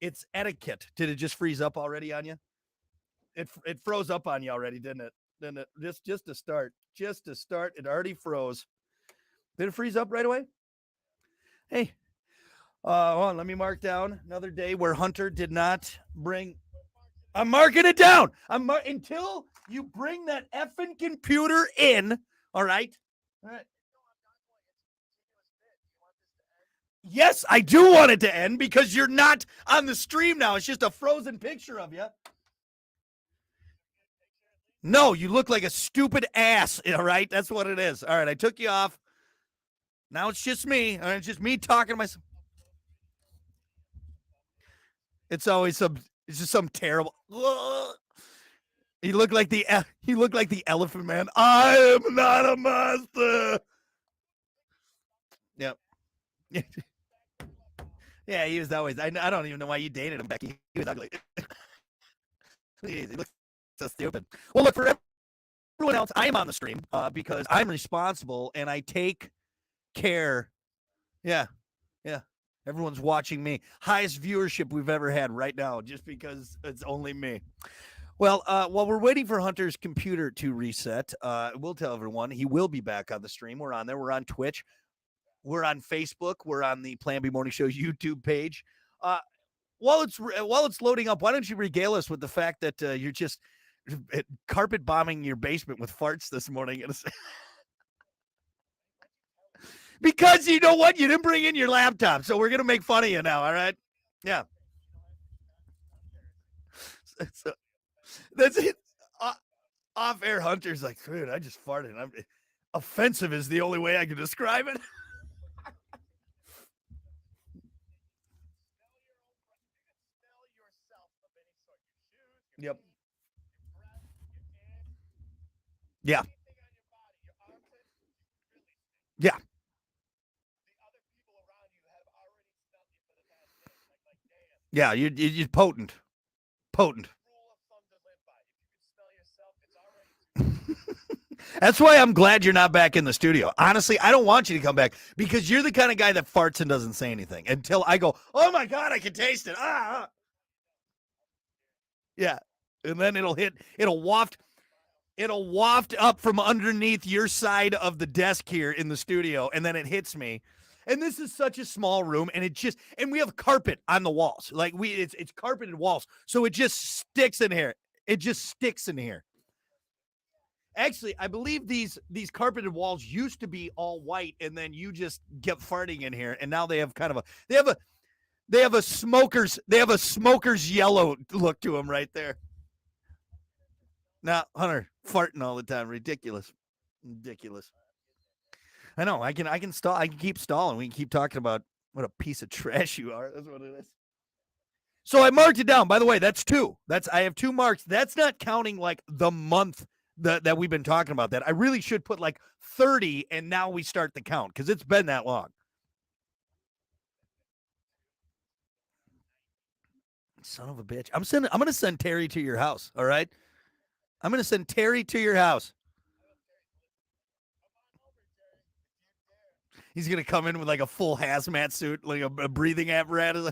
It's etiquette. Did it just freeze up already on you? It froze up on you already, didn't it? Didn't it? Just to start. Just to start, it already froze. Did it freeze up right away? Hey, hold on, let me mark down another day where Hunter did not bring. I'm marking it down. Until you bring that effing computer in. All right. All right. Yes, I do want it to end because you're not on the stream now. It's just a frozen picture of you. No, you look like a stupid ass. All right, that's what it is. All right, I took you off. Now it's just me. All right, it's just me talking to myself. It's always some. It's just some terrible. He looked like the Elephant Man. I am not a monster. Yep. Yeah, he was always. I don't even know why you dated him, Becky. He was ugly. He looks so stupid. Well, look, for everyone else, I am on the stream because I'm responsible and I take care. Yeah, yeah. Everyone's watching me. Highest viewership we've ever had right now, just because it's only me. Well, while we're waiting for Hunter's computer to reset, we'll tell everyone he will be back on the stream. We're on there. We're on Twitch. We're on Facebook. We're on the Plan B Morning Show YouTube page. While it's loading up, why don't you regale us with the fact that you're just carpet bombing your basement with farts this morning? Because you know what? You didn't bring in your laptop, so we're going to make fun of you now, all right? Yeah. So, that's it. Off-air Hunter's like, dude, I just farted. Offensive is the only way I can describe it. Yep. Yeah. Yeah. Yeah, you're potent. Potent. That's why I'm glad you're not back in the studio. Honestly, I don't want you to come back because you're the kind of guy that farts and doesn't say anything until I go, oh my God, I can taste it. Yeah. And then it'll waft up from underneath your side of the desk here in the studio, and then it hits me. And this is such a small room, and we have carpet on the walls. Like it's carpeted walls. So it just sticks in here. It just sticks in here. Actually, I believe these carpeted walls used to be all white, and then you just get farting in here, and now they have kind of a smoker's yellow look to them right there. Now, Hunter, farting all the time, ridiculous. I know. I can stall. I can keep stalling. We can keep talking about what a piece of trash you are. That's what it is. So I marked it down. By the way, that's 2. I have 2 marks. That's not counting like the month that we've been talking about that. I really should put like 30 and now we start the count because it's been that long. Son of a bitch. I'm going to send Terry to your house. All right. I'm going to send Terry to your house. He's going to come in with like a full hazmat suit, like a breathing apparatus.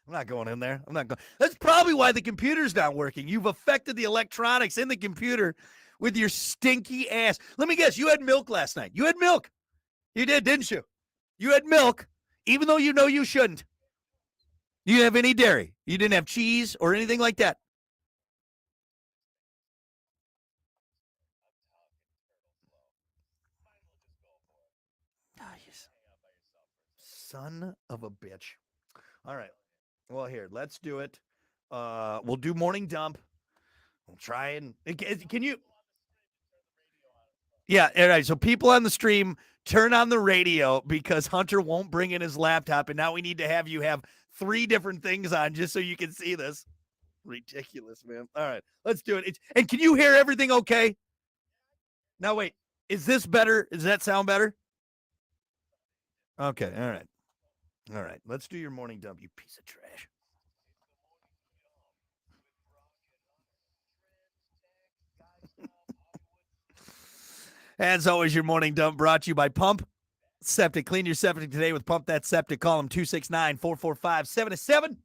I'm not going in there. I'm not going. That's probably why the computer's not working. You've affected the electronics in the computer with your stinky ass. Let me guess. You had milk last night. You had milk. You did, didn't you? You had milk, even though you know you shouldn't. You didn't have any dairy. You didn't have cheese or anything like that. Son of a bitch. All right. Well, here, let's do it. We'll do morning dump. We'll try and can you? Yeah, all right. So people on the stream, turn on the radio because Hunter won't bring in his laptop, and now we need to have you have 3 different things on just so you can see this. Ridiculous, man. All right, let's do it. And can you hear everything okay? Now, wait. Is this better? Does that sound better? Okay. All right. All right. Let's do your morning dump, you piece of trash. As always, your morning dump brought to you by Pump Septic. Clean your septic today with Pump That Septic. Call them 269-445-77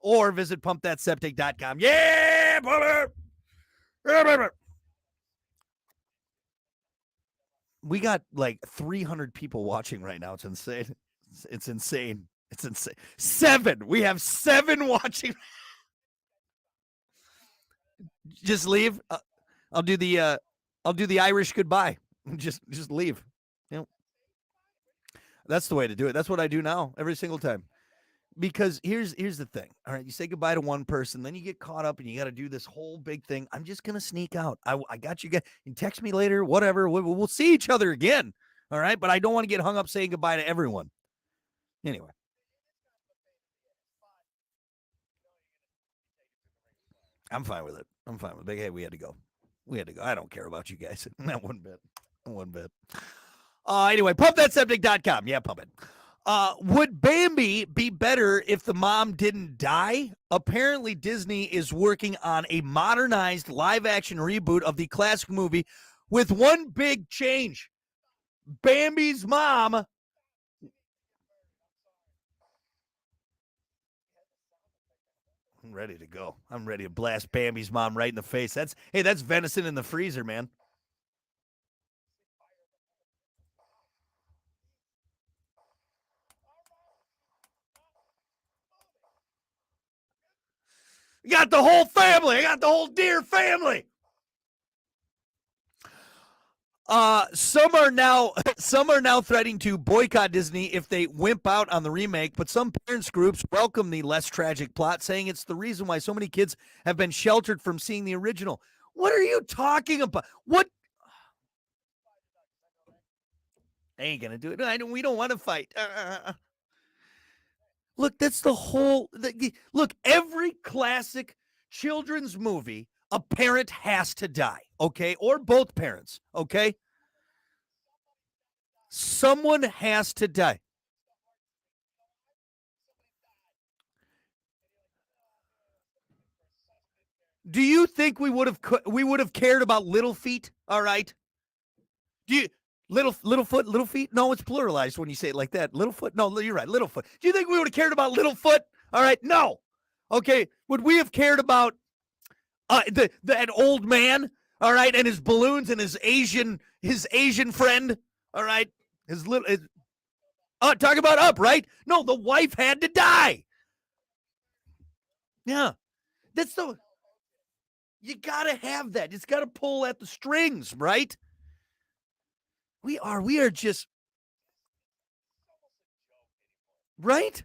or visit pumpthatseptic.com. Yeah, pump it. We got like 300 people watching right now. It's insane. It's insane. It's insane. 7. We have 7 watching. Just leave. I'll do the Irish goodbye. Just leave. You know, that's the way to do it. That's what I do now every single time. Because here's the thing. All right, you say goodbye to one person, then you get caught up and you got to do this whole big thing. I'm just gonna sneak out. I got you guys. You can text me later, whatever. We'll see each other again. All right, but I don't want to get hung up saying goodbye to everyone. Anyway. I'm fine with it. I'm fine with it. Hey, we had to go. I don't care about you guys. Not one bit. Anyway, pumpthatseptic.com. Yeah, pump it. Would Bambi be better if the mom didn't die? Apparently, Disney is working on a modernized live-action reboot of the classic movie with one big change. Bambi's mom... I'm ready to go. I'm ready to blast Bambi's mom right in the face. That's venison in the freezer, man. You got the whole family. I got the whole deer family. Some are now threatening to boycott Disney if they wimp out on the remake, but some parents groups welcome the less tragic plot, saying it's the reason why so many kids have been sheltered from seeing the original. What are you talking about? What? I ain't gonna do it. We don't want to fight. Look, that's the whole. Look, every classic children's movie, a parent has to die, okay? Or both parents, okay? Someone has to die. Do you think we would have cared about Little Feet? All right. Do you little feet? No, it's pluralized when you say it like that. Littlefoot? No, you're right. Littlefoot. Do you think we would have cared about Littlefoot? All right. No. Okay. Would we have cared about that old man? All right, and his balloons and his Asian friend. All right, talk about Up, right? No, the wife had to die. Yeah, you gotta have that. It's gotta pull at the strings, right? We are just right.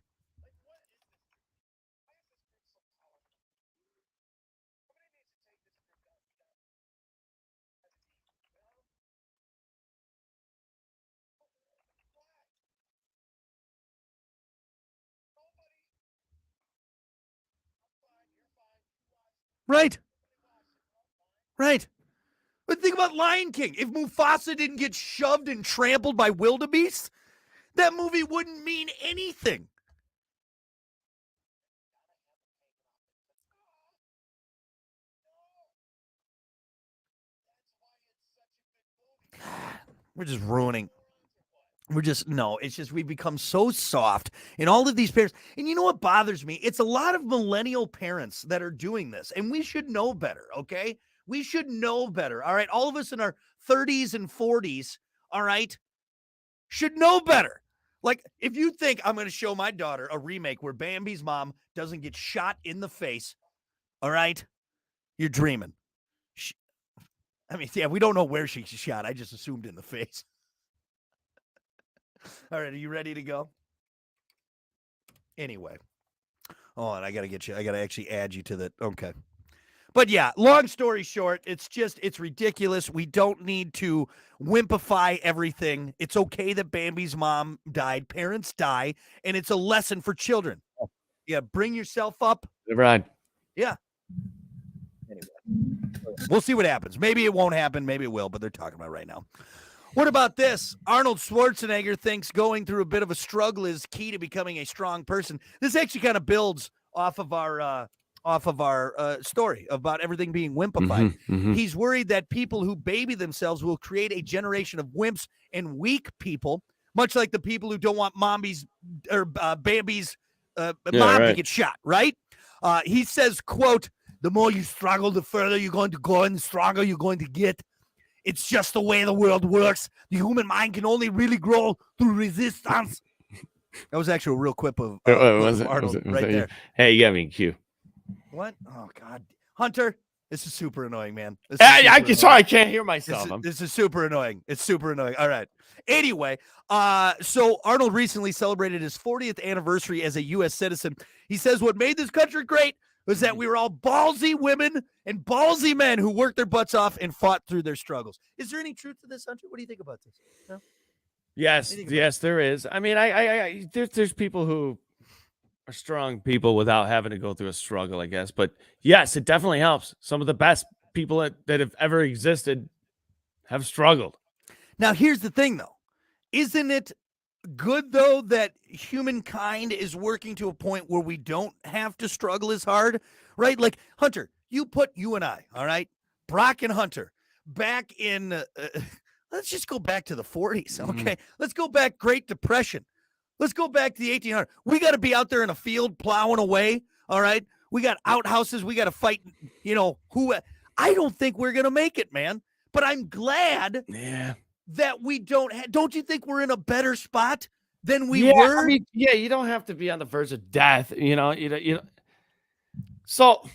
Right. But think about Lion King. If Mufasa didn't get shoved and trampled by wildebeest, that movie wouldn't mean anything. We're just ruining. It's just we've become so soft in all of these parents. And you know what bothers me? It's a lot of millennial parents that are doing this, and we should know better, okay? We should know better, all right? All of us in our 30s and 40s, all right, should know better. Like, if you think I'm going to show my daughter a remake where Bambi's mom doesn't get shot in the face, all right, you're dreaming. I mean, yeah, we don't know where she's shot. I just assumed in the face. All right, are you ready to go? Anyway. Oh, and I got to actually add you to that. Okay. But yeah, long story short, it's ridiculous. We don't need to wimpify everything. It's okay that Bambi's mom died. Parents die, and it's a lesson for children. Yeah, bring yourself up. Right. Yeah. Anyway, we'll see what happens. Maybe it won't happen. Maybe it will, but they're talking about it right now. What about this? Arnold Schwarzenegger thinks going through a bit of a struggle is key to becoming a strong person. This actually kind of builds off of our story about everything being wimpified. He's worried that people who baby themselves will create a generation of wimps and weak people. much like the people who don't want Bambi's mom right. to get shot, right? He says, quote, the more you struggle, the further you're going to go and the stronger you're going to get. It's just the way the world works. The human mind can only really grow through resistance. That was actually a real quip of Arnold right there. Hey, you got me in queue. What? Oh, God. Hunter, this is super annoying, man. Sorry, I can't hear myself. This is super annoying. It's super annoying. All right. Anyway, so Arnold recently celebrated his 40th anniversary as a U.S. citizen. He says what made this country great was that we were all ballsy women and ballsy men who worked their butts off and fought through their struggles. Is there any truth to this, Hunter? What do you think about this? No? Yes, there is. I mean, there's people who are strong people without having to go through a struggle, I guess. But yes, it definitely helps. Some of the best people that have ever existed have struggled. Now, here's the thing, though. Isn't it good, though, that humankind is working to a point where we don't have to struggle as hard, right? Like, Hunter, you and I, all right, Brock and Hunter, back in, let's just go back to the 40s, okay? Let's go back, Great Depression. Let's go back to the 1800s. We got to be out there in a field plowing away, all right? We got outhouses. We got to fight, who. I don't think we're going to make it, man. But I'm glad that we don't. Don't you think we're in a better spot than we were? I mean, you don't have to be on the verge of death, So,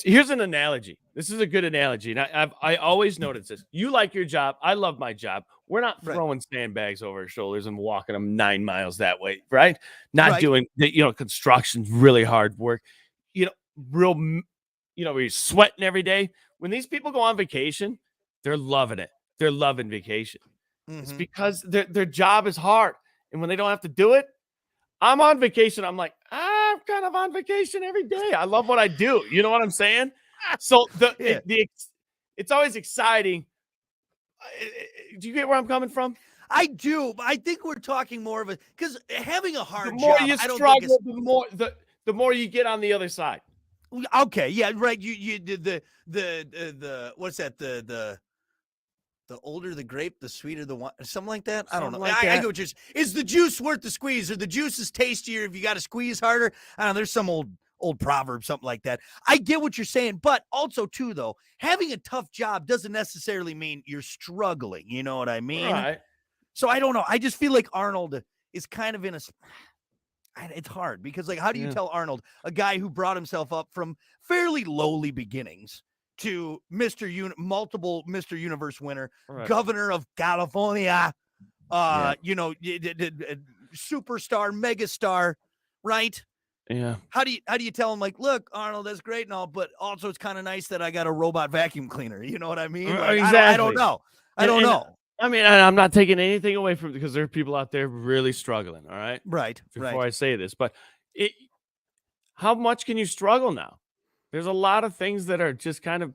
here's an analogy. This is a good analogy, and I always notice this. You like your job. I love my job. We're not throwing sandbags over our shoulders and walking them 9 miles that way, right? Not doing construction, really hard work. Where you're sweating every day. When these people go on vacation, they're loving it. They're loving vacation. It's because their job is hard, and when they don't have to do it, I'm on vacation. I'm like, I'm kind of on vacation every day. I love what I do. You know what I'm saying? So it's always exciting. Do you get where I'm coming from? I do. I think we're talking more of a because having a hard job. The more you struggle, the more you get on the other side. Okay, yeah, right. You did the what's that? The older the grape, the sweeter the wine, something like that. I don't know. I go just is the juice worth the squeeze, or the juice is tastier if you got to squeeze harder? I don't know. There's some old proverb, something like that. I get what you're saying, but also too, though, having a tough job doesn't necessarily mean you're struggling. You know what I mean? Right. So I don't know. I just feel like Arnold is kind of in a. It's hard because, how do you tell Arnold, a guy who brought himself up from fairly lowly beginnings to multiple Mr. Universe winner, governor of California, superstar, megastar, right? Yeah. How do you tell him, look, Arnold, that's great and all, but also it's kind of nice that I got a robot vacuum cleaner. You know what I mean? Exactly. I don't know. I don't know. I mean, I'm not taking anything away from it because there are people out there really struggling. All right. Right. Before I say this, but how much can you struggle now? There's a lot of things that are just kind of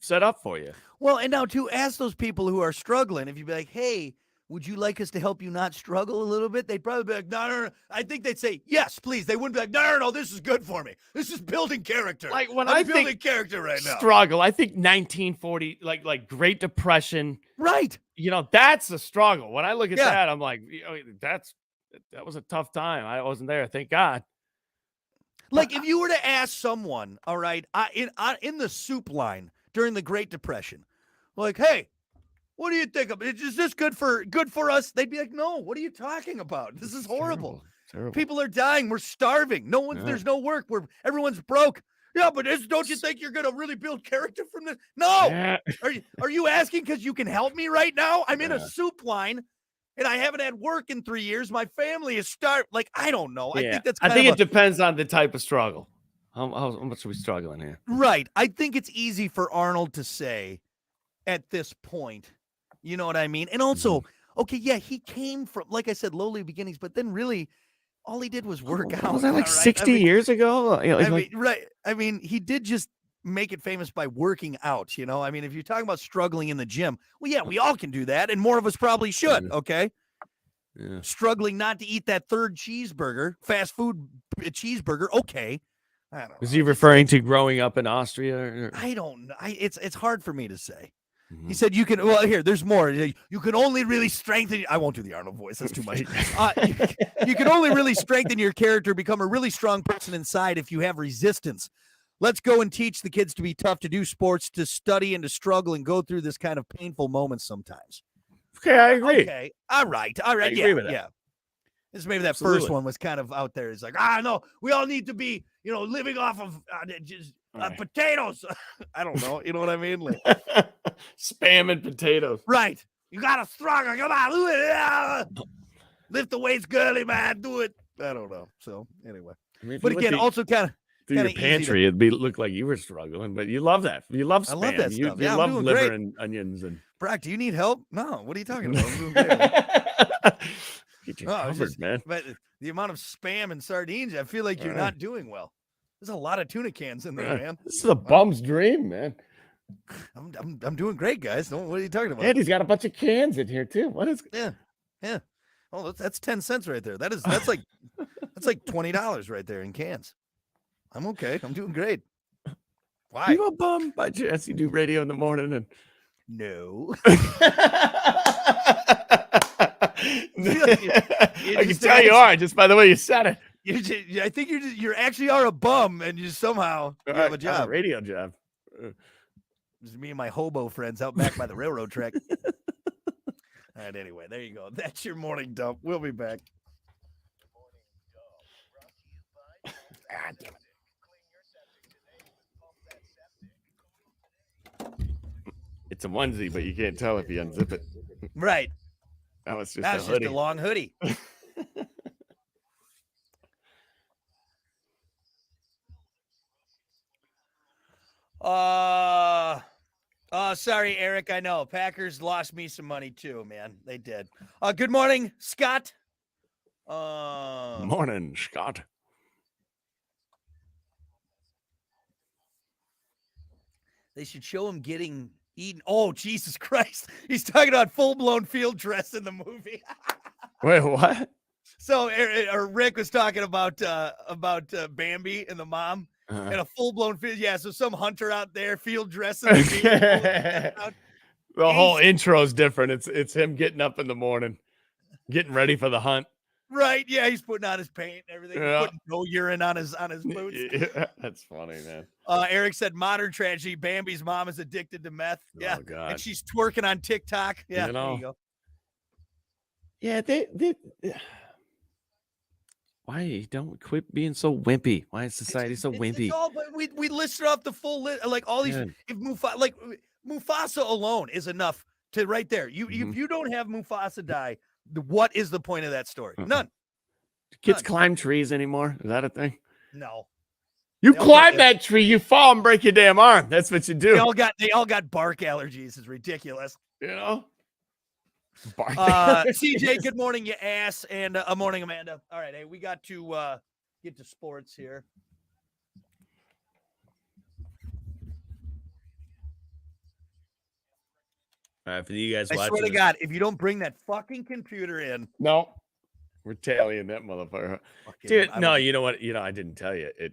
set up for you. Well, and now to ask those people who are struggling, if you'd be like, hey, would you like us to help you not struggle a little bit? They'd probably be like, no. I think they'd say, yes, please. They wouldn't be like, no, this is good for me. This is building character. Like when I'm building character right now. Struggle. I think 1940, like Great Depression. Right. That's a struggle. When I look at that, I'm like, that was a tough time. I wasn't there. Thank God. Like if you were to ask someone, all right, in the soup line during the Great Depression, like, hey, what do you think of it? Is this good for us? They'd be like, no, what are you talking about? This is horrible. Terrible. People are dying. We're starving. There's no work. Everyone's broke. Yeah, but don't you think you're gonna really build character from this? No. Yeah. Are you asking because you can help me right now? I'm in a soup line and I haven't had work in 3 years. My family is starved. I don't know. Yeah. I think it depends on the type of struggle. How much are we struggling here? Right. I think it's easy for Arnold to say at this point. You know what I mean? And also, okay, yeah, he came from, like I said, lowly beginnings, but then really all he did was work out. Was that 60 years ago? Right. I mean, he did just make it famous by working out, I mean, if you're talking about struggling in the gym, well, yeah, we all can do that, and more of us probably should, okay? Yeah. Struggling not to eat that third cheeseburger, fast food cheeseburger, okay. I don't know. Is he referring to growing up in Austria? I don't know. It's hard for me to say. He said you can. Well, here, there's more. You can only really strengthen. I won't do the Arnold voice. That's too much. You can only really strengthen your character, become a really strong person inside if you have resistance. Let's go and teach the kids to be tough, to do sports, to study, and to struggle and go through this kind of painful moments sometimes. Okay, I agree. Okay, all right. I agree with that. Yeah. This maybe that Absolutely. first one was kind of out there. It's like, no, we all need to be, living off of potatoes. I don't know. You know what I mean? Like, spam and potatoes. Right. You got to struggle. Come on. Do it. Lift the weights, girly, man. Do it. I don't know. So, anyway. I mean, but again, also kind of. Through your pantry, it'd look like you were struggling, but you love that. You love spam. I love that stuff. You love liver and onions. And Brock, do you need help? No. What are you talking about? I'm doing great. Get you covered, man. But the amount of spam and sardines, I feel like you're not doing well. There's a lot of tuna cans in there, man. This is a bum's dream, man. I'm doing great, guys. What are you talking about? And he's got a bunch of cans in here too. What is? Yeah. Oh, that's 10 cents right there. That's like $20 right there in cans. I'm okay. I'm doing great. Why? You a bum by chance? You do radio in the morning and no. I can tell you are just by the way you said it. I think you actually are a bum, and you somehow have a job, a radio job. This is me and my hobo friends out back by the railroad track. All right. Anyway, there you go. That's your morning dump. We'll be back. Ah, damn it. It's a onesie, but you can't tell if you unzip it. Right. That was just That's just a long hoodie. Sorry, Eric. I know Packers lost me some money too, man. They did. Good morning, Scott. Morning, Scott. They should show him getting eaten. Oh, Jesus Christ. He's talking about full-blown field dress in the movie. Wait, what? So Rick was talking about Bambi and the mom and a full-blown field. Yeah, so some hunter out there field dressing. The whole intro is different. It's him getting up in the morning, getting ready for the hunt. Right, yeah, he's putting on his paint and everything. Yeah. Putting no urine on his boots. Yeah, that's funny, man. Eric said modern tragedy. Bambi's mom is addicted to meth. Yeah, oh, God. And she's twerking on TikTok. Yeah, you know? there you go. Yeah, they why don't quit being so wimpy? Why is society so wimpy? It's all, but we listed off the full list, like all these. Man. If Mufasa alone is enough to right there. If you don't have Mufasa die, what is the point of that story? None. Do kids climb trees anymore? Is that a thing? No. You climb that tree, you fall and break your damn arm. That's what you do. They all got bark allergies. It's ridiculous. You know. CJ, good morning, you ass, and a morning, Amanda. All right, hey, we got to get to sports here. All right, for you guys watching. I swear to God, if you don't bring that fucking computer in, no, we're tallying that motherfucker. Dude, no, you know what? I didn't tell you. It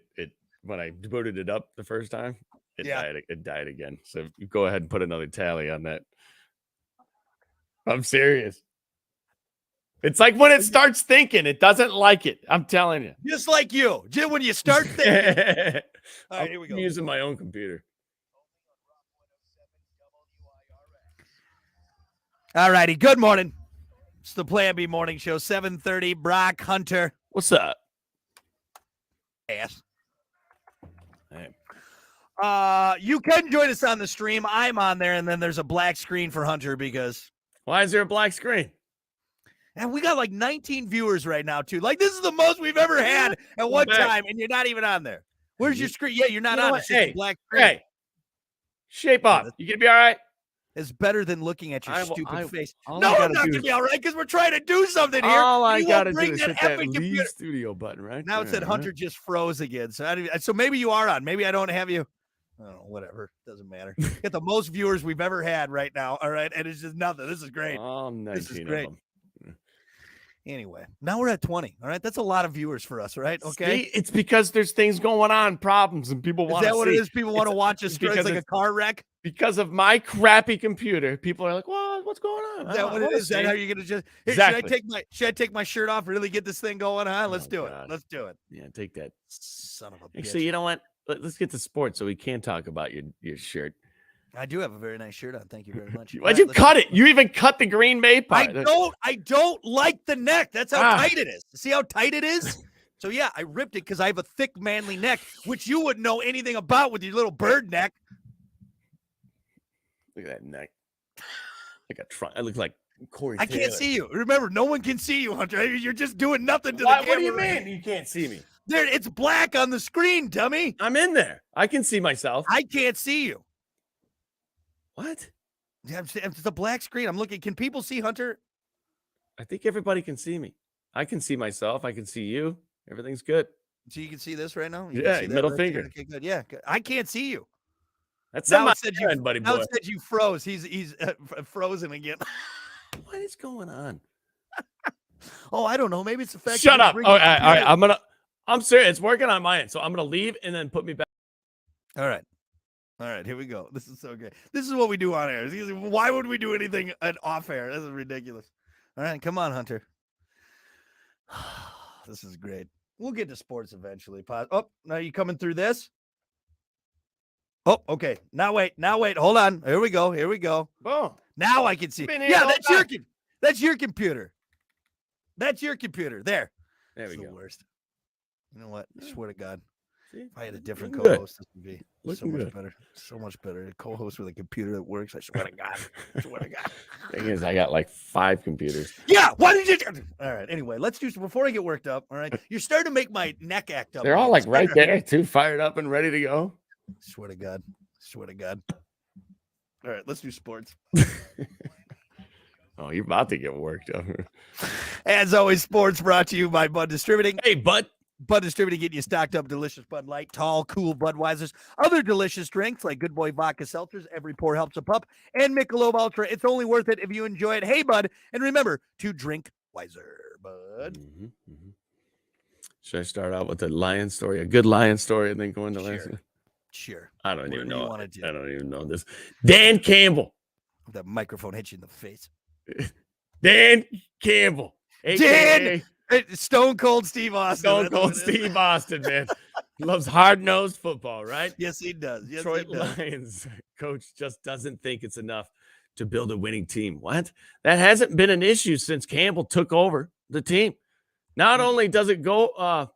when I booted it up the first time, it died again. So you go ahead and put another tally on that. I'm serious. It's like when it starts thinking, it doesn't like it. I'm telling you. Just like you. Just when you start thinking. All right, here we go. I'm using my own computer. All righty. Good morning. It's the Plan B Morning Show, 7:30. Brock Hunter. What's up? Ass. Hey. You can join us on the stream. I'm on there, and then there's a black screen for Hunter because. Why is there a black screen? And we got like 19 viewers right now, too. Like, this is the most we've ever had at one time, and you're not even on there. Where's your screen? Yeah, you're not on. It's just a black screen. Hey, shape up. You gonna be all right? It's better than looking at your stupid face. No, I'm not gonna be all right because we're trying to do something here. All I gotta do is hit that leave studio button, right? Now it said Hunter just froze again. So maybe you are on. Maybe I don't have you. Oh, whatever. Doesn't matter. Get the most viewers we've ever had right now. All right. And it's just nothing. This is great. All 19 this is great. of them. Anyway, now we're at 20. All right. That's a lot of viewers for us, right? Okay. See, it's because there's things going on, problems, and people Is want to see. that what it is? People want to watch us because like a car wreck? Because of my crappy computer, people are like, "Well, what's going on?" Is that what it is? Is that how you're gonna just exactly? Should I take my shirt off? Really get this thing going on? Let's do it. God. Let's do it. Yeah, take that, son of a bitch. Actually, you know what? Let's get to sports so we can talk about your shirt. I do have a very nice shirt on. Thank you very much. Why'd you cut it? You even cut the Green Bay part. I don't like the neck. That's how tight it is. See how tight it is? So yeah, I ripped it because I have a thick, manly neck, which you wouldn't know anything about with your little bird neck. Look at that neck. Like a trunk. I look like Corey I Taylor. can't see you. Remember, no one can see you, Hunter. You're just doing nothing to the camera. What do you mean you can't see me? There, it's black on the screen, dummy. I'm in there. I can see myself. I can't see you. What? Yeah, it's a black screen. I'm looking. Can people see Hunter? I think everybody can see me. I can see myself. I can see you. Everything's good. So you can see this right now? Yeah, middle finger. Okay, good. Yeah, good. I can't see you. That's now not it said you, buddy now boy. it said you froze. He's frozen again. What is going on? Oh, I don't know. Maybe it's the fact. Shut up. All right. I'm serious. It's working on my end. So I'm gonna leave and then put me back. All right. Here we go. This is so great. This is what we do on air. Why would we do anything off air? This is ridiculous. All right, come on, Hunter. This is great. We'll get to sports eventually. Oh, now you coming through this? Oh, okay. Now wait. Hold on. Here we go. Boom. Now I can see. Yeah, that's your computer. That's your computer. There we go. The worst. You know what? I swear to God. See? If I had a different co-host, this would be so much better. So much better. A co-host with a computer that works. I swear to God. Thing is, I got like 5 computers. Yeah. Why did you? All right. Anyway, let's do. Before I get worked up. All right. You're starting to make my neck act up. They're all like right there, too, fired up and ready to go. Swear to God. All right. Let's do sports. Oh, you're about to get worked up. As always, sports brought to you by Bud Distributing. Hey, Bud. Bud Distributing, getting you stocked up delicious Bud Light, tall, cool Budweisers, other delicious drinks like Good Boy Vodka Seltzers, Every Pour Helps a Pup, and Michelob Ultra. It's only worth it if you enjoy it. Hey, Bud, and remember to drink wiser, Bud. Should I start out with a lion story, a good lion story, and then go into last? Sure. I don't even know. I don't even know this. Dan Campbell. That microphone hit you in the face. Dan Campbell. Dan. Stone Cold Steve Austin. Stone Cold Steve Austin, man. Loves hard-nosed football, right? Yes, he does. Detroit Lions coach just doesn't think it's enough to build a winning team. What? That hasn't been an issue since Campbell took over the team. Not only does it go,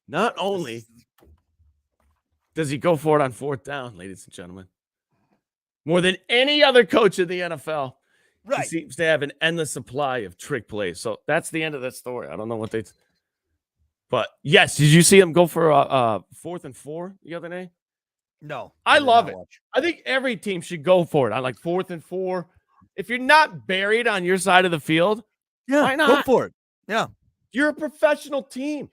not only does he go for it on 4th down, ladies and gentlemen, more than any other coach in the NFL. Right. He seems to have an endless supply of trick plays. So that's the end of that story. I don't know what they. But yes, did you see him go for 4th and 4 the other day? No. I love it. I think every team should go for it on like 4th and 4. If you're not buried on your side of the field, why not? Go for it. Yeah. You're a professional team.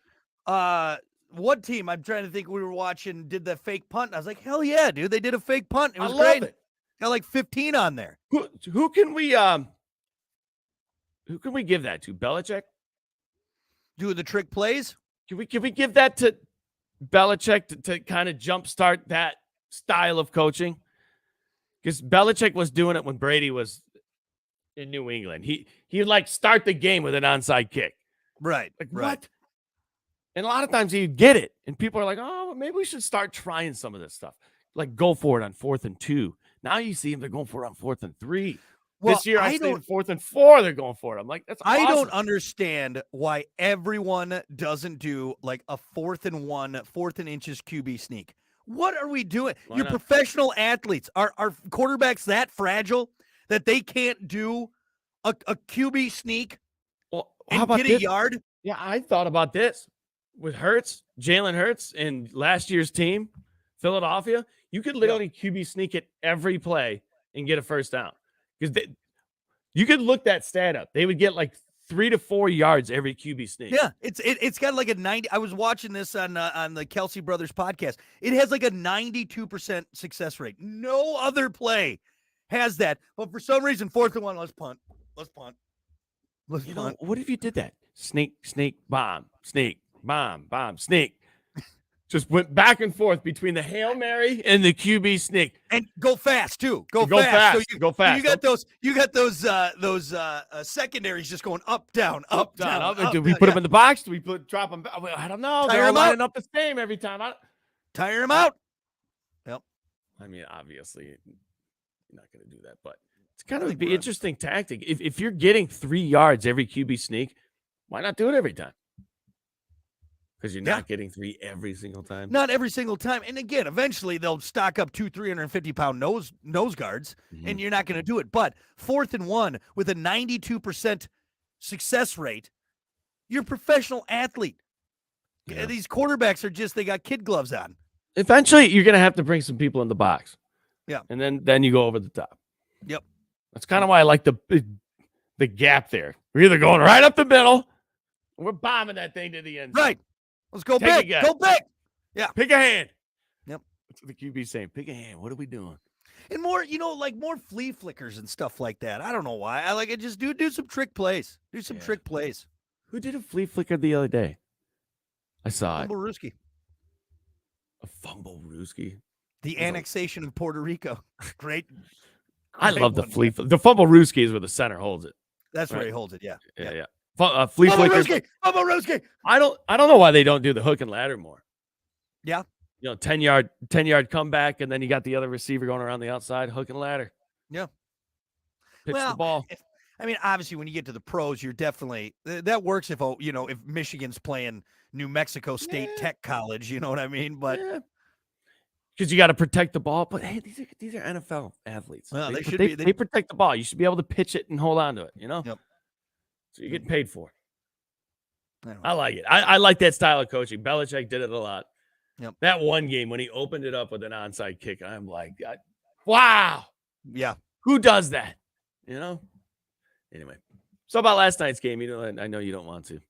What team? I'm trying to think. We were watching, did the fake punt. I was like, hell yeah, dude. They did a fake punt. It was great. It. Got like 15 on there. Who can we give that to? Belichick? Do the trick plays? Can we give that to Belichick to kind of jumpstart that style of coaching? Because Belichick was doing it when Brady was in New England. He'd like start the game with an onside kick. Right. Like right. What? And a lot of times he'd get it. And people are like, oh, maybe we should start trying some of this stuff. Like go for it on 4th and 2. Now you see them, they're going for it on 4th and 3. Well, this year I see 4th and 4, they're going for it. I'm like, that's awesome. I don't understand why everyone doesn't do like a 4th and 1, 4th and inches QB sneak. What are we doing? You're professional athletes. Are quarterbacks that fragile that they can't do a QB sneak and get a yard? Yeah, I thought about this. With Jalen Hurts and last year's team, Philadelphia, you could literally QB sneak it every play and get a first down. Because you could look that stat up. They would get like 3 to 4 yards every QB sneak. Yeah, it's got like a 90. I was watching this on the Kelsey Brothers podcast. It has like a 92% success rate. No other play has that. But for some reason, 4th and 1, let's punt. Was You fun. know, what if you did that? Snake, bomb, snake. Just went back and forth between the Hail Mary and the QB sneak. And go fast too. Go Go fast. go fast. So you got those secondaries just going up, down, up, down. Up, Do we down, put them in the box? Do we drop them? I don't know. Tire They're all them out. lining up the same every time. Tire them out. Yep. I mean, obviously, you're not going to do that, but it's kind of an interesting tactic. If you're getting 3 yards every QB sneak, why not do it every time? Because you're not getting 3 every single time. Not every single time. And again, eventually they'll stock up 2 350-pound nose guards, and you're not going to do it. But 4th and 1 with a 92% success rate, you're a professional athlete. Yeah. These quarterbacks are they got kid gloves on. Eventually, you're going to have to bring some people in the box. Yeah. And then you go over the top. Yep. That's kind of why I like the gap there. We're either going right up the middle, or we're bombing that thing to the end zone. Right. Let's go big. Go big. Yeah. Pick a hand. Yep. That's what the QB's saying. Pick a hand. What are we doing? And more, more flea flickers and stuff like that. I don't know why. I like it. Just do some trick plays. Do some trick plays. Who did a flea flicker the other day? I saw Fumble Rooski. A fumble Rooski. The annexation of Puerto Rico. Great. I love the flea. The fumble Rooski is where the center holds it. That's where he holds it. Yeah. Flea flickers. Fumble Rooski. I don't know why they don't do the hook and ladder more. Yeah. 10-yard comeback, and then you got the other receiver going around the outside, hook and ladder. Yeah. Pitch the ball. Obviously, when you get to the pros, you're definitely that works if Michigan's playing New Mexico State Tech College, you know what I mean? But because you got to protect the ball. But hey, these are NFL athletes. Well, they protect the ball. You should be able to pitch it and hold on to it. Yep. So you're getting paid for it. I like it. I like that style of coaching. Belichick did it a lot. Yep. That one game when he opened it up with an onside kick, I'm like, wow. Yeah. Who does that? Anyway, so about last night's game, I know you don't want to.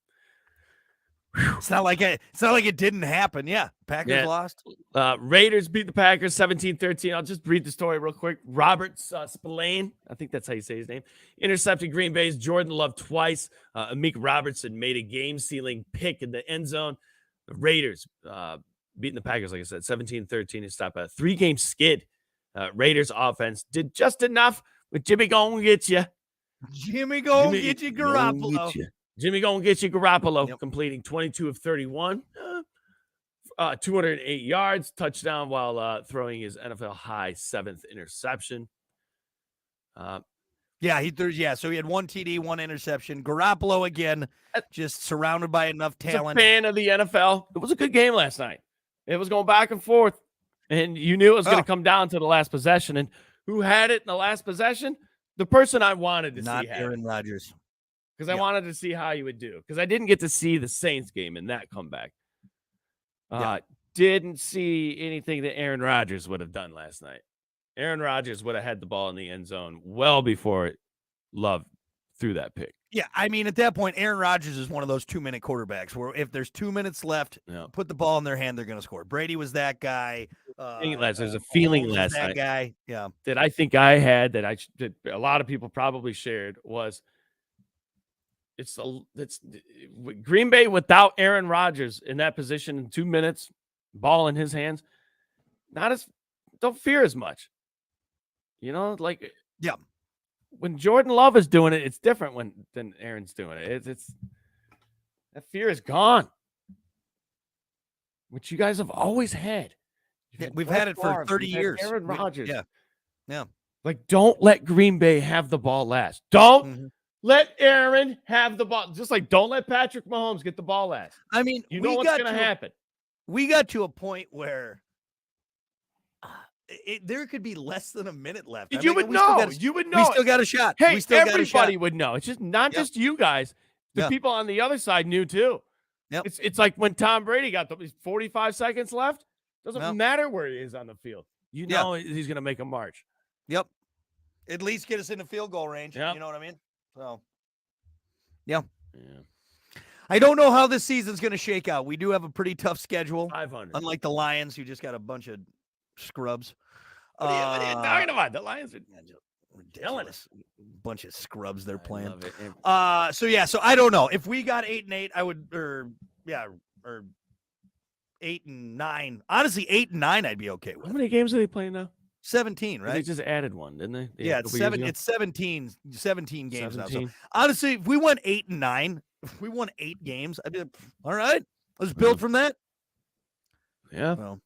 It's not like it didn't happen. Yeah. Packers lost. Raiders beat the Packers 17-13. I'll just read the story real quick. Robert Spillane, I think that's how you say his name, intercepted Green Bay's Jordan Love twice. Amik Robertson made a game-sealing pick in the end zone. The Raiders beating the Packers, like I said, 17-13 to stop a 3-game skid. Raiders offense did just enough with Jimmy gonna get you. Jimmy gonna get you, Garoppolo. Jimmy gonna get you, Garoppolo, completing 22 of 31, 208 yards, touchdown while throwing his NFL high 7th interception. So he had 1 TD, 1 interception. Garoppolo again, just surrounded by enough talent. A fan of the NFL. It was a good game last night. It was going back and forth, and you knew it was going to come down to the last possession. And who had it in the last possession? The person I wanted to see. Not Aaron Rodgers. Because I wanted to see how he would do. Because I didn't get to see the Saints game in that comeback. Didn't see anything that Aaron Rodgers would have done last night. Aaron Rodgers would have had the ball in the end zone well before Love threw that pick. Yeah, at that point, Aaron Rodgers is one of those 2-minute quarterbacks where if there's 2 minutes left, put the ball in their hand, they're going to score. Brady was that guy. There's a feeling last night. That guy, that I think I had that a lot of people probably shared was it's Green Bay without Aaron Rodgers in that position in 2 minutes, ball in his hands, don't fear as much. When Jordan Love is doing it, it's different than Aaron's doing it. It's that fear is gone, which you guys have always had. We've had it for 30 years. Aaron Rodgers. Yeah. Don't let Green Bay have the ball last. Don't let Aaron have the ball. Just like don't let Patrick Mahomes get the ball last. What's going to happen. We got to a point where there could be less than a minute left. You would know. We still got a shot. Hey, everybody would know. It's just not just you guys. The people on the other side knew too. Yep. It's like when Tom Brady got 45 seconds left. Doesn't matter where he is on the field. He's going to make a march. Yep. At least get us in the field goal range. Yep. You know what I mean? So, yeah. I don't know how this season's going to shake out. We do have a pretty tough schedule. 500. Unlike the Lions, who just got a bunch of scrubs. What are you talking about? The Lions are Ridiculous. Bunch of scrubs they're playing. Love it. So I don't know. If we got 8-8, I would, or 8-9. Honestly, 8-9, I'd be okay with. How many games are they playing now? 17, right? They just added one, didn't they? Yeah, it's 17 games now. So honestly, if we won 8-9, if we won 8 games, I'd be like, all right, let's build from that. Yeah. Well,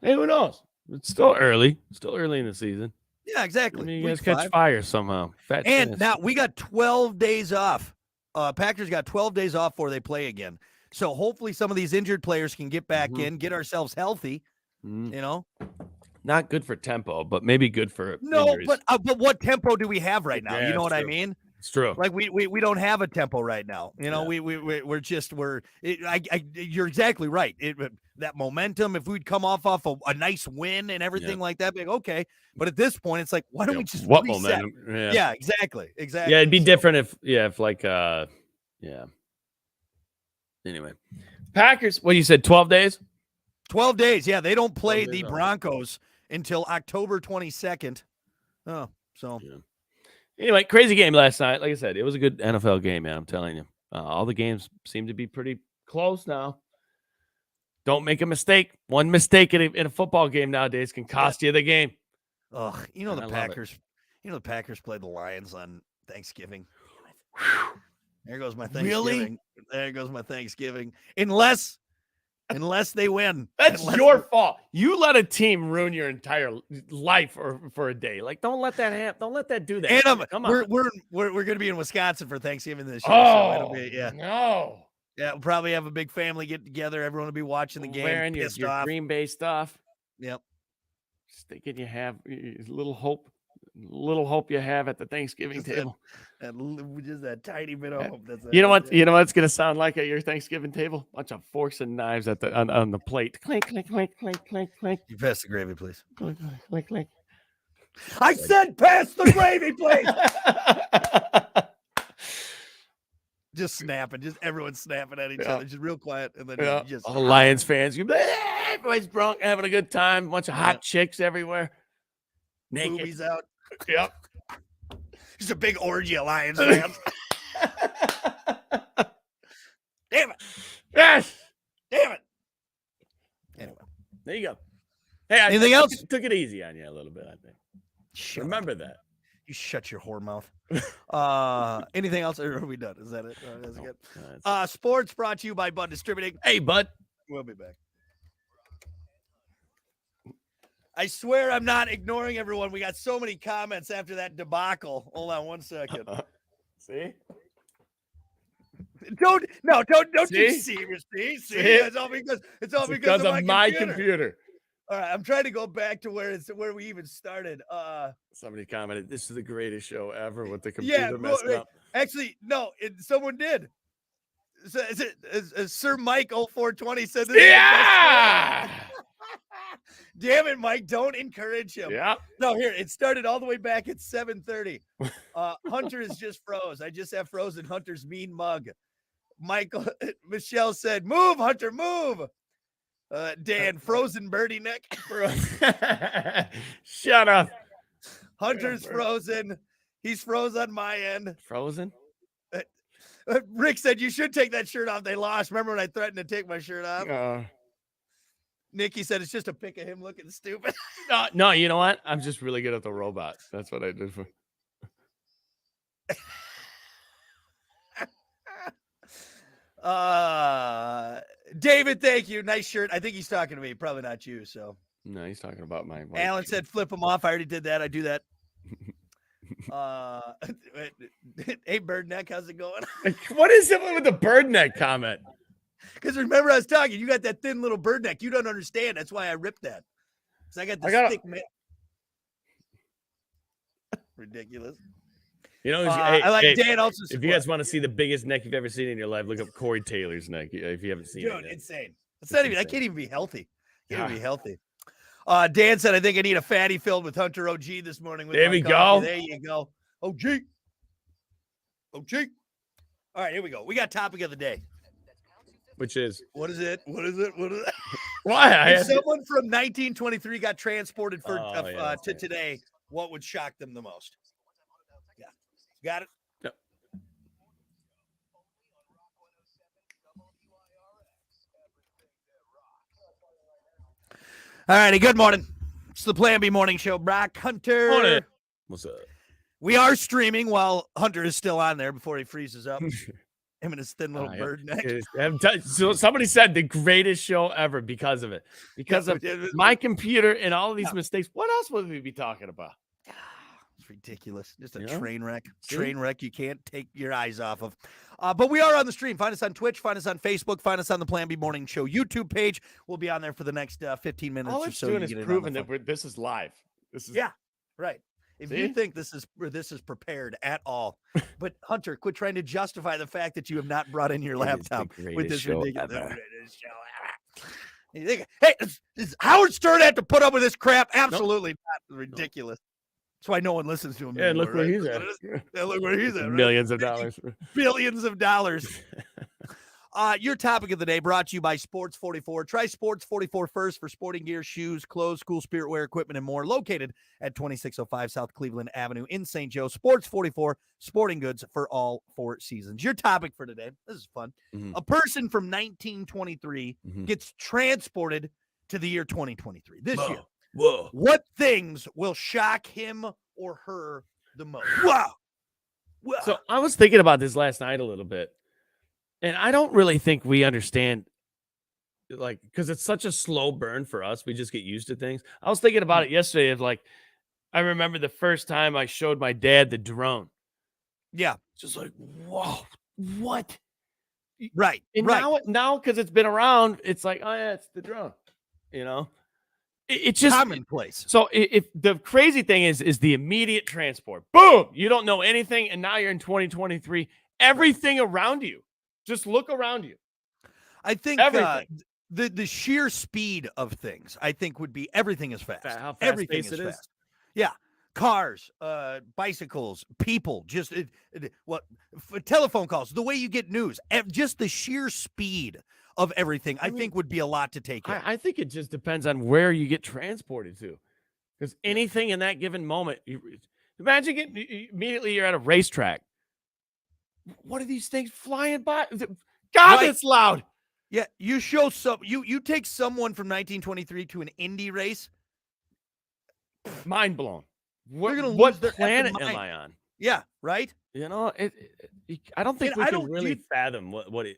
hey, who knows? It's still early. Still early in the season. Yeah, exactly. I mean, you guys catch fire somehow. And now we got 12 days off. Packers got 12 days off before they play again. So hopefully some of these injured players can get back in, get ourselves healthy. You know, not good for tempo, but maybe good for injuries. But what tempo do we have right now? Yeah, you know what true. I mean? It's true. Like we don't have a tempo right now. You know, you're exactly right. That momentum, if we'd come off a nice win and everything like that, like, okay. But at this point, it's like, why don't we just reset? Momentum? Yeah, exactly. Yeah, it'd be different if Anyway, Packers. What you said? 12 days. 12 days. Yeah, they don't play the Broncos until October 22nd. Oh, so. Yeah. Anyway, crazy game last night. Like I said, it was a good NFL game, man. I'm telling you. All the games seem to be pretty close now. Don't make a mistake. One mistake in a football game nowadays can cost you the game. Ugh, the Packers. The Packers play the Lions on Thanksgiving. There goes my Thanksgiving. Really? There goes my Thanksgiving. Unless they win. That's your fault. You let a team ruin your entire life for a day. Like, don't let that happen. Don't let that do that. And come on. We're going to be in Wisconsin for Thanksgiving this year. Oh, so it'll be, no. Yeah, we'll probably have a big family get together. Everyone will be watching the game. Wearing your Green Bay stuff. Yep. Just thinking you have little hope you have at the Thanksgiving table. Just that tiny bit of hope. You know what? You know what it's going to sound like at your Thanksgiving table? Bunch of forks and knives on the plate. Clink, clink, clink, clink, clink, clink. You pass the gravy, please. Clink, clink, clink. I said pass the gravy, please. Just snapping, just everyone snapping at each other, just real quiet, and then just all the Lions fans. Everybody's drunk, having a good time. Bunch of hot chicks everywhere. Naked. Boobies out. Yep. Just a big orgy of Lions fans. Damn it. Yes. Damn it. Anyway. There you go. Hey, anything else? Took it easy on you a little bit, I think. Remember that. You shut your whore mouth. Anything else? Or are we done? Is that it? That's good. Sports brought to you by Bud Distributing. Hey, Bud. We'll be back. I swear I'm not ignoring everyone. We got so many comments after that debacle. Hold on one second. See? Don't see? you see? See? It's all because of my computer. All right, I'm trying to go back to where we even started. Somebody commented, "This is the greatest show ever with the computer messing up." Actually, no, someone did. Sir Mike 0420 said this. Yeah. Damn it, Mike! Don't encourage him. Yeah. No, here it started all the way back at 7:30. Hunter is just froze. I just have frozen Hunter's mean mug. Michelle said, "Move, Hunter, move." Dan, frozen birdie neck. Shut up. Hunter's frozen. He's froze on my end. Frozen? Rick said, you should take that shirt off. They lost. Remember when I threatened to take my shirt off? Nikki said, it's just a pic of him looking stupid. No, you know what? I'm just really good at the robot. That's what I did for. David, thank you. Nice shirt. I think he's talking to me. Probably not you. So no, he's talking about my wife. Alan said, flip him off. I already did that. I do that. Hey, bird neck, how's it going? What is it with the bird neck comment? Because remember, I was talking. You got that thin little bird neck. You don't understand. That's why I ripped that. Because I got the thick man. Ridiculous. You know, I like Dan also. If you guys want to see the biggest neck you've ever seen in your life, look up Corey Taylor's neck. If you haven't seen it, dude, insane. It's not even. I can't even be healthy. Can't even be healthy. Dan said, "I think I need a fatty filled with Hunter OG this morning." With there we go. There you go. OG. All right, here we go. We got topic of the day. Which is what is it? Why? Someone from 1923 got transported to today. what would shock them the most? Yeah. Got it? Yep. All righty. Good morning. It's the Plan B Morning Show. Brock Hunter. Morning. What's up? We are streaming while Hunter is still on there before he freezes up. Him and his thin little bird neck. So somebody said the greatest show ever because of it. Because of my computer and all of these mistakes. What else would we be talking about? It's ridiculous. Just a train wreck. Train wreck you can't take your eyes off of. But we are on the stream. Find us on Twitch. Find us on Facebook. Find us on the Plan B Morning Show YouTube page. We'll be on there for the next 15 minutes all or it's so. Doing is proving that this is live. This is right. If you think this is prepared at all, but Hunter, quit trying to justify the fact that you have not brought in your laptop with this ridiculous show. You think, hey, does Howard Stern have to put up with this crap? Absolutely not. Ridiculous. That's why no one listens to him. Yeah, anymore, look where he's at. Yeah, look where he's at. Millions of dollars. Billions of dollars. Your topic of the day brought to you by Sports 44. Try Sports 44 first for sporting gear, shoes, clothes, school spirit wear, equipment, and more. Located at 2605 South Cleveland Avenue in St. Joe. Sports 44, sporting goods for all 4 seasons. Your topic for today, this is fun. A person from 1923 gets transported to the year 2023. This year. Whoa. What things will shock him or her the most? Wow. So I was thinking about this last night a little bit. And I don't really think we understand, like, because it's such a slow burn for us. We just get used to things. I was thinking about it yesterday. Of like, I remember the first time I showed my dad the drone. Yeah. Just like, whoa, what? Right. And now, because it's been around, it's like, oh, yeah, it's the drone. You know? It's just commonplace. So if the crazy thing is the immediate transport. Boom! You don't know anything, and now you're in 2023. Everything around you. Just look around you. I think the sheer speed of things, I think, would be everything is fast. How fast everything is it fast. Yeah. Cars, bicycles, people, just telephone calls, the way you get news, just the sheer speed of everything, I think would be a lot to take in. I think it just depends on where you get transported to. Because anything in that given moment, imagine immediately you're at a racetrack. What are these things flying by? God, it's loud. Yeah, you show you take someone from 1923 to an Indy race. Mind blown. What planet am I on? Yeah, right. You know, I don't think we can really fathom what it.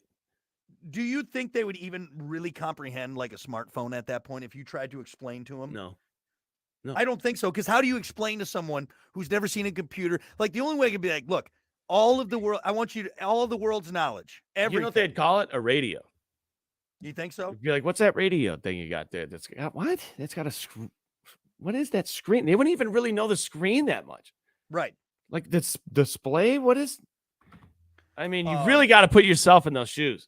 Do you think they would even really comprehend like a smartphone at that point if you tried to explain to them? No. I don't think so. Because how do you explain to someone who's never seen a computer? Like the only way could be like, look. All of the world, I want you to all of the world's knowledge. Everything. You know what they'd call it? A radio. You think so? You'd be like, what's that radio thing you got there? That's what? That's got a screen. What is that screen? They wouldn't even really know the screen that much. Right. Like this display? What is? I mean, you really got to put yourself in those shoes.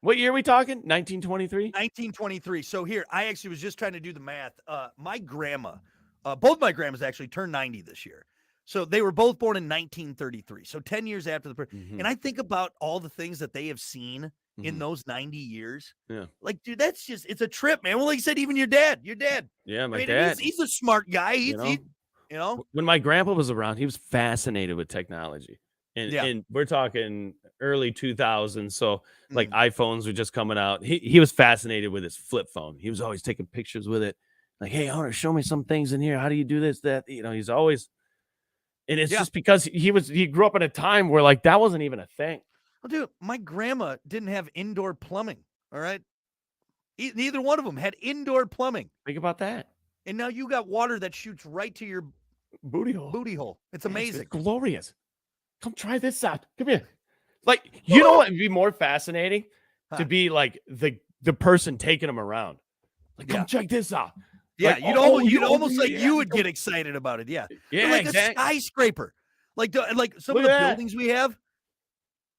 What year are we talking? 1923? 1923. So here, I actually was just trying to do the math. My grandma, both my grandmas actually turned 90 this year. So they were both born in 1933. So 10 years after the and I think about all the things that they have seen in those 90 years. Yeah. Like, dude, it's a trip, man. Well, like you said, even your dad. Yeah, my dad. He's a smart guy. He, when my grandpa was around, he was fascinated with technology. And we're talking early 2000s. So like iPhones were just coming out. He was fascinated with his flip phone. He was always taking pictures with it. Like, hey, Hunter, show me some things in here. How do you do this, that? You know, he's always. And it's just because he grew up in a time where like that wasn't even a thing. Well, dude, my grandma didn't have indoor plumbing. All right. Neither one of them had indoor plumbing. Think about that. And now you got water that shoots right to your booty hole. It's amazing. It's glorious. Come try this out. Come here. Like, you know what would be more fascinating? To be like the person taking them around. Like, come check this out. Yeah, like, you'd almost like you would get excited about it. Yeah, like exactly. A skyscraper, like some of the buildings we have.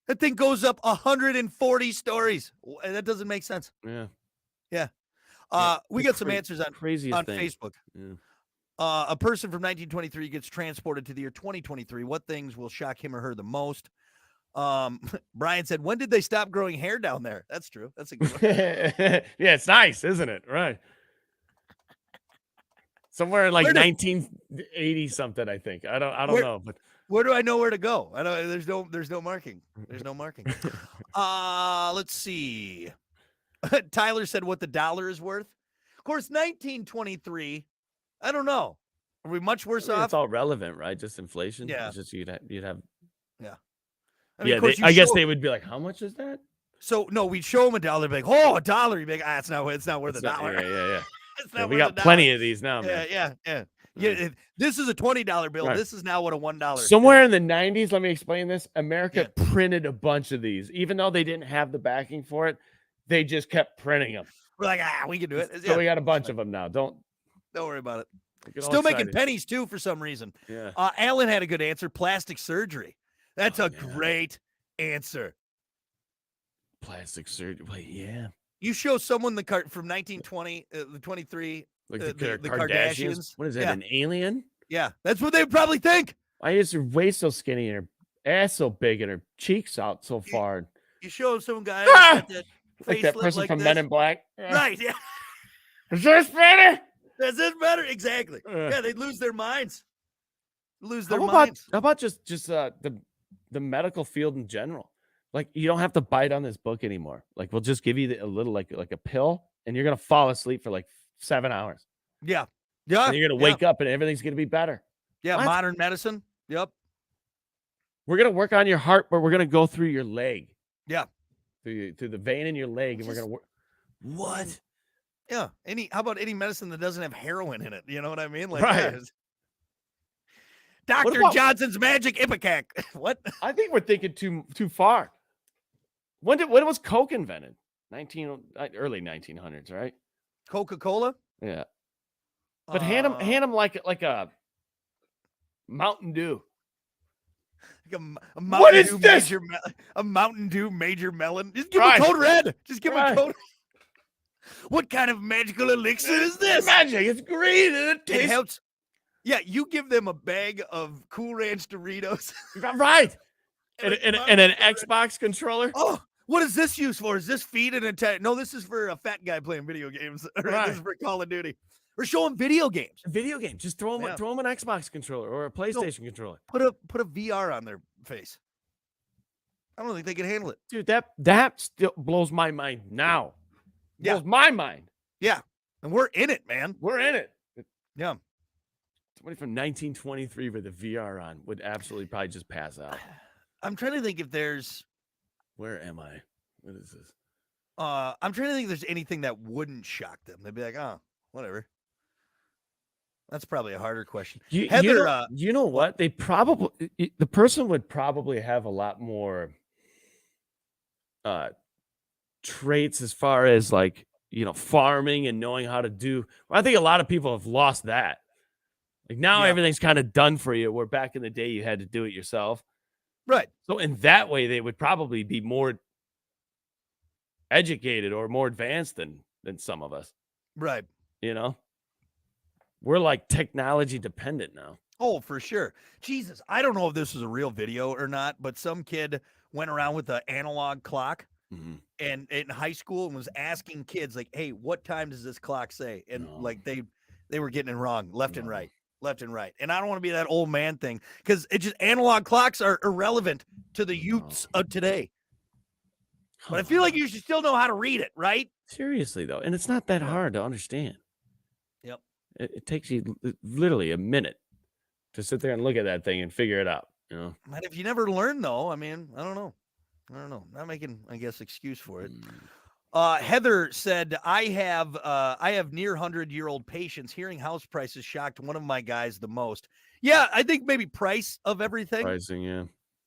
That thing goes up 140 stories. That doesn't make sense. Yeah. We got some answers on Facebook. Yeah. A person from 1923 gets transported to the year 2023. What things will shock him or her the most? Brian said, "When did they stop growing hair down there?" That's true. That's a good one. Yeah, it's nice, isn't it? Right. Somewhere in like Where do- 1980 something, I think. I don't Where- know, but Where do I know where to go? I don't. There's no marking. There's no marking. Let's see. Tyler said what the dollar is worth. Of course, 1923. I don't know. Are we much worse off? it's all relevant, right? Just inflation. Yeah. It's just you'd have. Yeah. I guess they would be like, how much is that? So no, we'd show them a dollar, be like, oh, a dollar. You'd be like, it's not worth a dollar. Yeah. It's not We worth got a dollar. plenty of these now, man. Yeah. This is a $20 bill. Right. This is now what a $1. Somewhere in the 90s, let me explain this. America Yeah. printed a bunch of these, even though they didn't have the backing for it. They just kept printing them. We're like, we can do it. So we got a bunch of them now. Don't worry about it. get all Still making excited. pennies too for some reason. Yeah. Alan had a good answer. Plastic surgery. That's Oh, a yeah. great answer. Plastic surgery. Wait, yeah. You show someone the cart from 1920, the 23. Like The the Kardashians. Kardashians. What is that? Yeah. An alien? Yeah, that's what they would probably think. I used her waist so skinny and her ass so big and her cheeks out so far. You show some guy Ah! that Like that facelet person like from this. Men in Black. Right? Yeah, Is this better? is this better? Exactly. Yeah, they'd lose their minds. How about just the medical field in general? Like you don't have to bite on this book anymore. Like we'll just give you a little like a pill, and you're gonna fall asleep for like 7 hours. Yeah. And you're gonna wake up, and everything's gonna be better. Yeah, What? modern medicine. Yep. We're gonna work on your heart, but we're gonna go through your leg. Yeah. Through the vein in your leg, and we're gonna work. What? Yeah. How about any medicine that doesn't have heroin in it? You know what I mean? Like, Right. Dr. about- Johnson's Magic Ipecac. What? I think we're thinking too far. When was Coke invented? Early 1900s, right? Coca-Cola? Yeah. But hand him like a Mountain Dew. Like a What is Dew this? a Mountain Dew Major Melon. Just give Right. him Code Red. Just give him Right. Code. What kind of magical elixir is this? Magic. It's green and it It tastes helps. Yeah, you give them a bag of Cool Ranch Doritos. right. And and an Xbox controller. Oh, what is this used for? Is this feed an entire? No, this is for a fat guy playing video games. Right. This is for Call of Duty. We're showing video games. Video game. Just throw him an Xbox controller or a PlayStation controller. Put a VR on their face. I don't think they can handle it. Dude, that still blows my mind now. Yeah. Blows my mind. Yeah, and we're in it, man. We're in it. Yeah. Somebody from 1923 with a VR on would absolutely probably just pass out. I'm trying to think if there's. Where am I? What is this? I'm trying to think if there's anything that wouldn't shock them. They'd be like, oh, whatever. That's probably a harder question. Heather, you know what? They probably the person would probably have a lot more traits as far as like, farming and knowing how to do. I think a lot of people have lost that. Like now everything's kind of done for you, where back in the day you had to do it yourself. Right. So in that way, they would probably be more educated or more advanced than some of us. Right. We're like technology dependent now. Oh, for sure. Jesus, I don't know if this is a real video or not, but some kid went around with an analog clock and in high school and was asking kids like, hey, what time does this clock say? And like they were getting it wrong left and right. And I don't want to be that old man thing because it just analog clocks are irrelevant to the youths of today. But I feel like you should still know how to read it, right? Seriously, though. And it's not that hard to understand. Yep. It takes you literally a minute to sit there and look at that thing and figure it out. And if you never learn, though, I mean, I don't know. Not making, I guess, excuse for it. Heather said, I have near 100-year-old patients. Hearing house prices shocked one of my guys the most. Yeah, I think maybe price of everything. Pricing, yeah.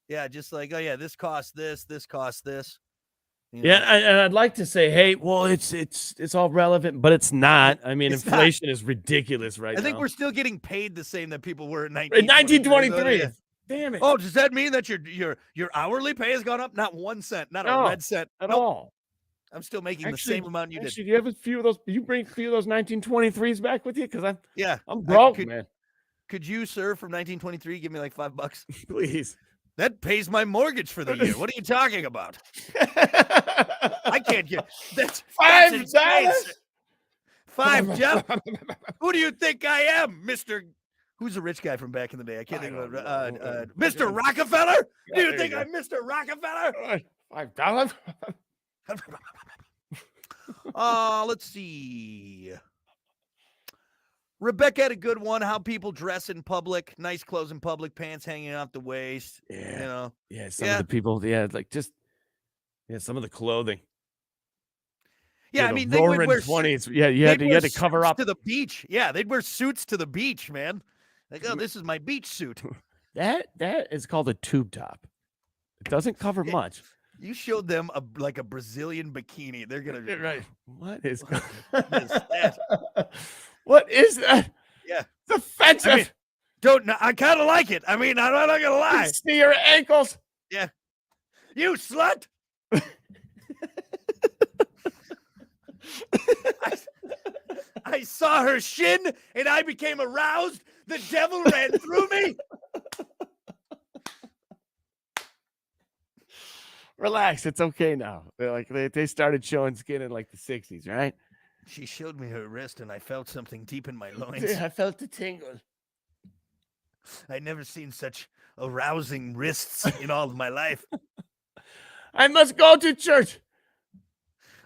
Yeah, just like, oh yeah, this costs this costs this. Yeah, and I'd like to say, hey, well, it's all relevant, but it's not. I mean, inflation is ridiculous right now. I think we're still getting paid the same that people were in 1923. Damn it. Oh, does that mean that your hourly pay has gone up? Not 1 cent, not a red cent at all. I'm still making the same amount you did. Do you have a few of those? You bring a few of those 1923s back with you? Because I'm broke, man. Could you, sir, from 1923, give me like $5? Please. That pays my mortgage for the year. What are you talking about? I can't get that's $5. 5, Jeff. Who do you think I am, Mr. Who's the rich guy from back in the day? I can't think of it. Mr. Rockefeller? Do you think I'm Mr. Rockefeller? $5. Let's see. Rebecca had a good one. How people dress in public. Nice clothes in public. Pants hanging out the waist. Yeah. You know. Yeah. Some of the people. Yeah. Like just. Yeah. Some of the clothing. Yeah. I mean, they roaring would wear 20s. Yeah. You had to cover up to the beach. Yeah. They'd wear suits to the beach, man. Like, oh, this is my beach suit. That is called a tube top. It doesn't cover much. You showed them like a Brazilian bikini. They're gonna be right. What is that? What is that? Yeah, it's offensive. I kind of like it. I mean, I'm not gonna lie. See your ankles. Yeah, you slut. I saw her shin and I became aroused. The devil ran through me. Relax, it's okay now. They started showing skin in like the 60s, right? She showed me her wrist and I felt something deep in my loins. Yeah, I felt the tingle. I'd never seen such arousing wrists in all of my life. I must go to church.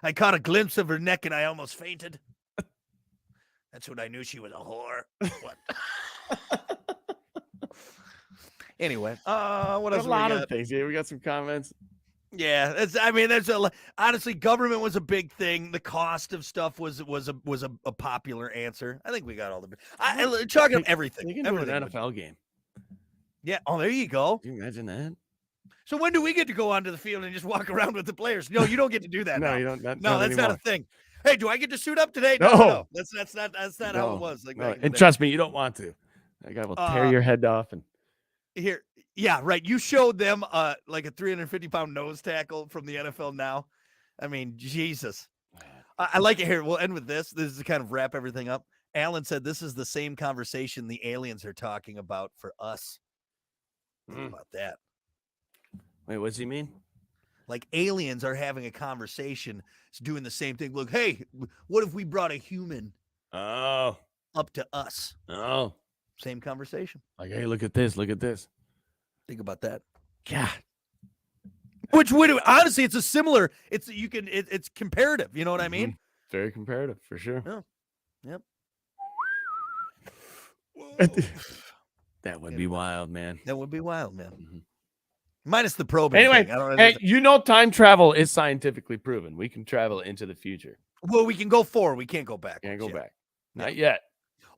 I caught a glimpse of her neck and I almost fainted. That's when I knew she was a whore. What? Anyway, what else? A lot of things. Yeah, we got some comments. Yeah, honestly, government was a big thing. The cost of stuff was a popular answer. I think we got all the chalk up everything. You can do an NFL game. Yeah. Oh, there you go. Can you imagine that? So when do we get to go onto the field and just walk around with the players? No, you don't get to do that. No, now. you don't. No, that's not a thing. Hey, do I get to suit up today? No. That's not how it was. Like, and trust me, you don't want to. That guy will tear your head off. And here, yeah, right. You showed them like a 350-pound nose tackle from the NFL now. I mean, Jesus. I like it here. We'll end with this. This is to kind of wrap everything up. Alan said this is the same conversation the aliens are talking about for us. Think about that. Wait, what does he mean? Like aliens are having a conversation. It's doing the same thing. Look, hey, what if we brought a human up to us? Oh. Same conversation. Like, hey, look at this. Look at this. Think about that. God. Which would honestly, it's it's comparative. You know what I mean? Very comparative for sure. Yeah. Yep. That would be wild, man. That would be wild, man. Mm-hmm. Minus the probing. Anyway, thing. Time travel is scientifically proven. We can travel into the future. Well, we can go forward. We can't go back. Can't go back. Not yet.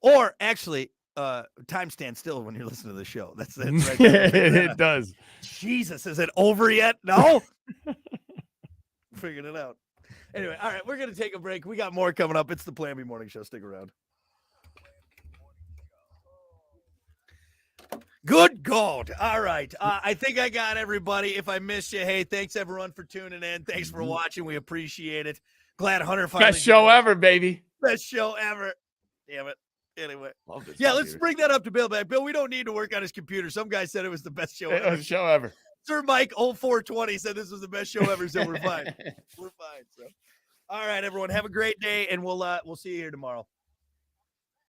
Or actually, time stands still when you're listening to the show. That's right there. It does. Jesus, is it over yet? No. Figured it out. Anyway, all right, we're gonna take a break. We got more coming up. It's the Plan B Morning Show. Stick around. Good God. All right. I think I got everybody. If I missed you, hey, thanks everyone for tuning in. Thanks for watching. We appreciate it. Glad Hunter finally. Best show ever, baby. Best show ever. Damn it. Anyway. Yeah, let's bring that up to Bill back. Bill, we don't need to work on his computer. Some guy said it was the best show ever. Best show ever. Sir Mike 0420 said this was the best show ever, so we're fine. We're fine. So all right, everyone. Have a great day, and we'll see you here tomorrow.